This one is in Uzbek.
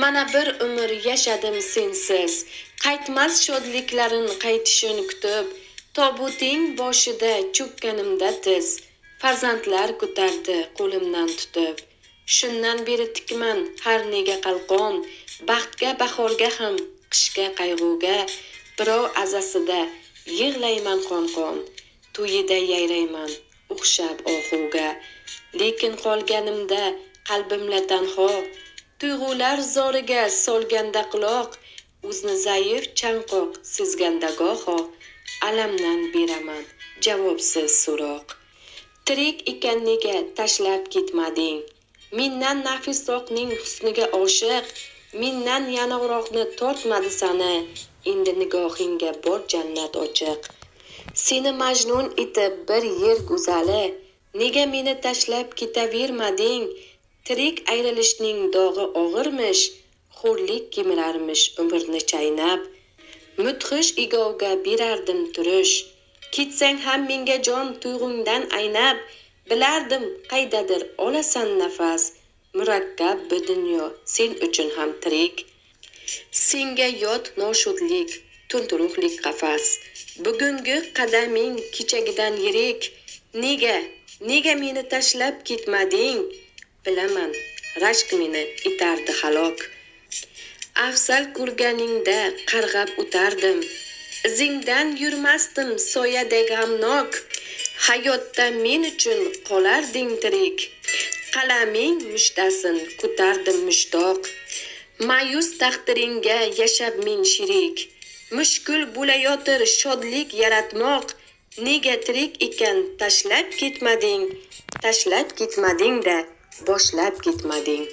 Mana bir umr yashadim sensiz, qaytmas shodliklarin qaytishini kutib, tobuting boshida cho'kkanimda tiz, farzandlar ko'tardi qo'limdan tutib. Shundan beri tikman har nega qalqon, baxtga bahorga ham, qishga qayg'uga, birov azasida yig'layman qon-qon, to'yida yayrayman o'xshab ohuga. Lekin qolganimda qalbimla tanho, tuyg'ular zoriga solganda quloq, o'zni zaif chanqoq sezganda goho, alamdan beraman javobsiz so'roq. Tirik ekan nega tashlab ketmading? Mendan nafisroqning husniga oshiq, mendan yanoqroqni tortmadi sana, endi nigohingga bor jannat ochiq. Seni majnun etib bir yer go'zali, nega meni tashlab ketavermading? Tirik ayrilishning dog'i og'irmish, xo'rlik kemirarmish umrni chaynab. Mudhish egovga berardim turish, ketsang ham menga jon tuyg'ungdan aynab. Bilardim qaydadir olasan nafas, murakkab bu dunyo sen uchun ham tirik. Senga yot noshodlik, tunturuqlik qafas, bugungi qadaming kechagidan yirik. Nega meni tashlab ketmading? Bilaman, rashk meni etardi halok. Afzal ko'rganingda qarg'ab o'tardim, izingdan yurmasdim soyadek g'amnok. Hayotda men uchun qolarding tirik, qalaming mushtasin ko'tardim mushtoq. Ma'yus taqdiringga yashab men sherik, mushkul bo'layotir shodlik yaratmoq. Nega tirik ekan tashlab ketmading? Tashlab ketmading-da, boshlab ketmading.